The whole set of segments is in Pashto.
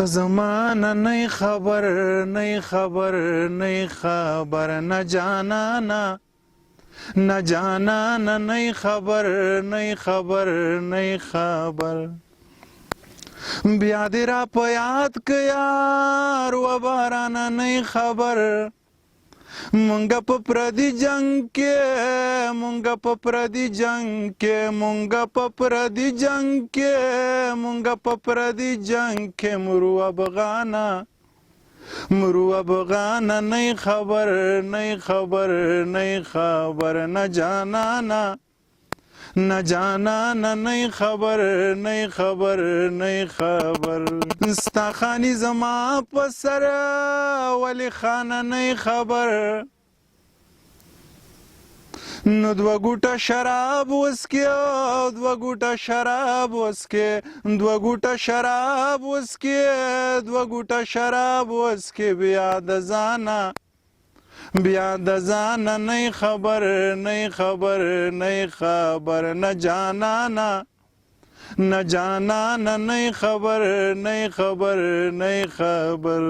ته زمانه نه خبر نه خبر نه خبر نه جانانا نه جانانا نه خبر نه خبر نه خبر بیا دې را په یاد که یار و بارانه نه خبر مونږ په پردي جنگ کې مونږ په پردي جنگ کې مونږ په پردي جنگ کې مونږ په پردي جنگ کې مرو افغانا نه خبر نه خبر نه خبر نه جانانا نه جانانا نه خبر نه خبر نه خبر ستا خانی زما په سر ولی خانه نه خبر نو دوه ګوټه شراب وسکي دوه ګوټه شراب وسکي دوه ګوټه شراب وسکي دوه ګوټه شراب وسکي بیا د ځانه نه خبر نه خبر نه خبر نه جانانا نه جانانا نه خبر نه خبر نه خبر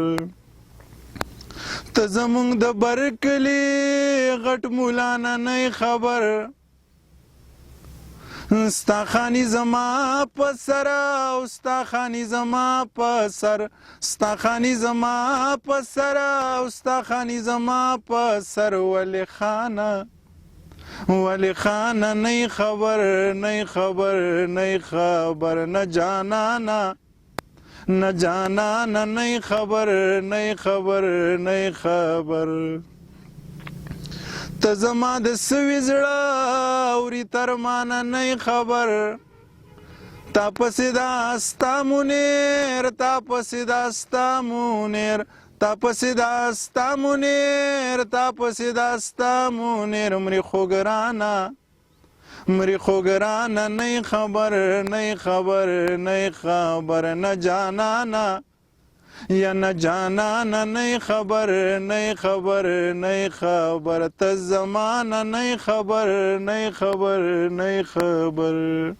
ته زمونږ د برکلي غټ مولانا نه خبر ستا خانی زما په سر او ستا خانی زما په سر ستا خانی زما په سر او ستا خانی زما په سر ولی خانه نه خبر نه خبر نه خبر نه جانانا نه جانانا نه خبر نه خبر نه خبر ته زما د سوي زړه اوري تر مانه نه خبر تا پسې دا ستا منیر تا پسې دا ستا منیر تا پسې دا ستا منیر تا پسې دا ستا منیر مري خو ګرانه نه خبر نه خبر نه خبر نه جانانا یا نه جانانا نه خبر نه خبر نه خبر ته زمانه نه خبر نه خبر نه خبر